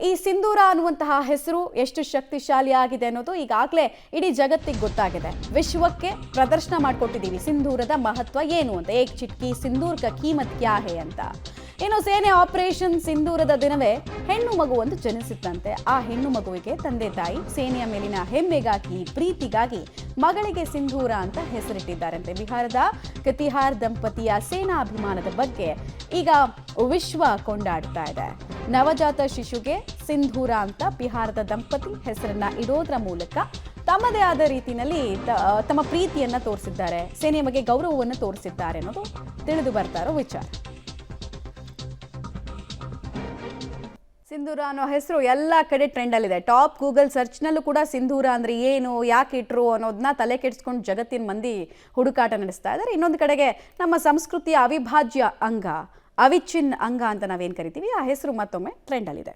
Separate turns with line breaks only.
ಈ ಸಿಂಧೂರ ಅನ್ನುವಂತಹ ಹೆಸರು ಎಷ್ಟು ಶಕ್ತಿಶಾಲಿಯಾಗಿದೆ ಅನ್ನೋದು ಈಗಾಗಲೇ ಇಡೀ ಜಗತ್ತಿಗೆ ಗೊತ್ತಾಗಿದೆ. ವಿಶ್ವಕ್ಕೆ ಪ್ರದರ್ಶನ ಮಾಡಿಕೊಟ್ಟಿದ್ದೀವಿ ಸಿಂಧೂರದ ಮಹತ್ವ ಏನು ಅಂತ. ಏಕ್ ಚಿಟ್ಕಿ ಸಿಂಧೂರ್ ಕಾ ಕೀಮತ್ ಕ್ಯಾ ಹೈ ಅಂತ. ಇನ್ನು ಸೇನೆ ಆಪರೇಷನ್ ಸಿಂಧೂರದ ದಿನವೇ ಹೆಣ್ಣು ಮಗುವೊಂದು ಜನಿಸಿತ್ತಂತೆ. ಆ ಹೆಣ್ಣು ಮಗುವಿಗೆ ತಂದೆ ತಾಯಿ ಸೇನೆಯ ಮೇಲಿನ ಹೆಮ್ಮೆಗಾಗಿ ಪ್ರೀತಿಗಾಗಿ ಮಗಳಿಗೆ ಸಿಂಧೂರ ಅಂತ ಹೆಸರಿಟ್ಟಿದ್ದಾರಂತೆ. ಬಿಹಾರದ ಕತಿಹಾರ್ ದಂಪತಿಯ ಸೇನಾಭಿಮಾನದ ಬಗ್ಗೆ ಈಗ ವಿಶ್ವ ಕೊಂಡಾಡ್ತಾ ಇದೆ. ನವಜಾತ ಶಿಶುಗೆ ಸಿಂಧೂರ ಅಂತ ಬಿಹಾರದ ದಂಪತಿ ಹೆಸರನ್ನ ಇಡೋದ್ರ ಮೂಲಕ ತಮ್ಮದೇ ಆದ ರೀತಿಯಲ್ಲಿ ತಮ್ಮ ಪ್ರೀತಿಯನ್ನ ತೋರಿಸಿದ್ದಾರೆ, ಸೇನೆಯ ಬಗ್ಗೆ ಗೌರವವನ್ನು ತೋರಿಸಿದ್ದಾರೆ ಅನ್ನೋದು ತಿಳಿದು ಬರ್ತಾ ಇರೋ ವಿಚಾರ. ಸಿಂಧೂರ ಅನ್ನೋ ಹೆಸರು ಎಲ್ಲ ಕಡೆ ಟ್ರೆಂಡಲ್ಲಿದೆ. ಟಾಪ್ ಗೂಗಲ್ ಸರ್ಚ್ನಲ್ಲೂ ಕೂಡ ಸಿಂಧೂರ ಅಂದರೆ ಏನು, ಯಾಕೆ ಇಟ್ರು ಅನ್ನೋದನ್ನ ತಲೆ ಕೆಡಿಸ್ಕೊಂಡು ಜಗತ್ತಿನ ಮಂದಿ ಹುಡುಕಾಟ ನಡೆಸ್ತಾ ಇದ್ದಾರೆ. ಇನ್ನೊಂದು ಕಡೆಗೆ ನಮ್ಮ ಸಂಸ್ಕೃತಿಯ ಅವಿಭಾಜ್ಯ ಅಂಗ, ಅವಿಚ್ಛಿನ್ನ ಅಂಗ ಅಂತ ನಾವೇನು ಕರಿತೀವಿ, ಆ ಹೆಸರು ಮತ್ತೊಮ್ಮೆ ಟ್ರೆಂಡಲ್ಲಿದೆ.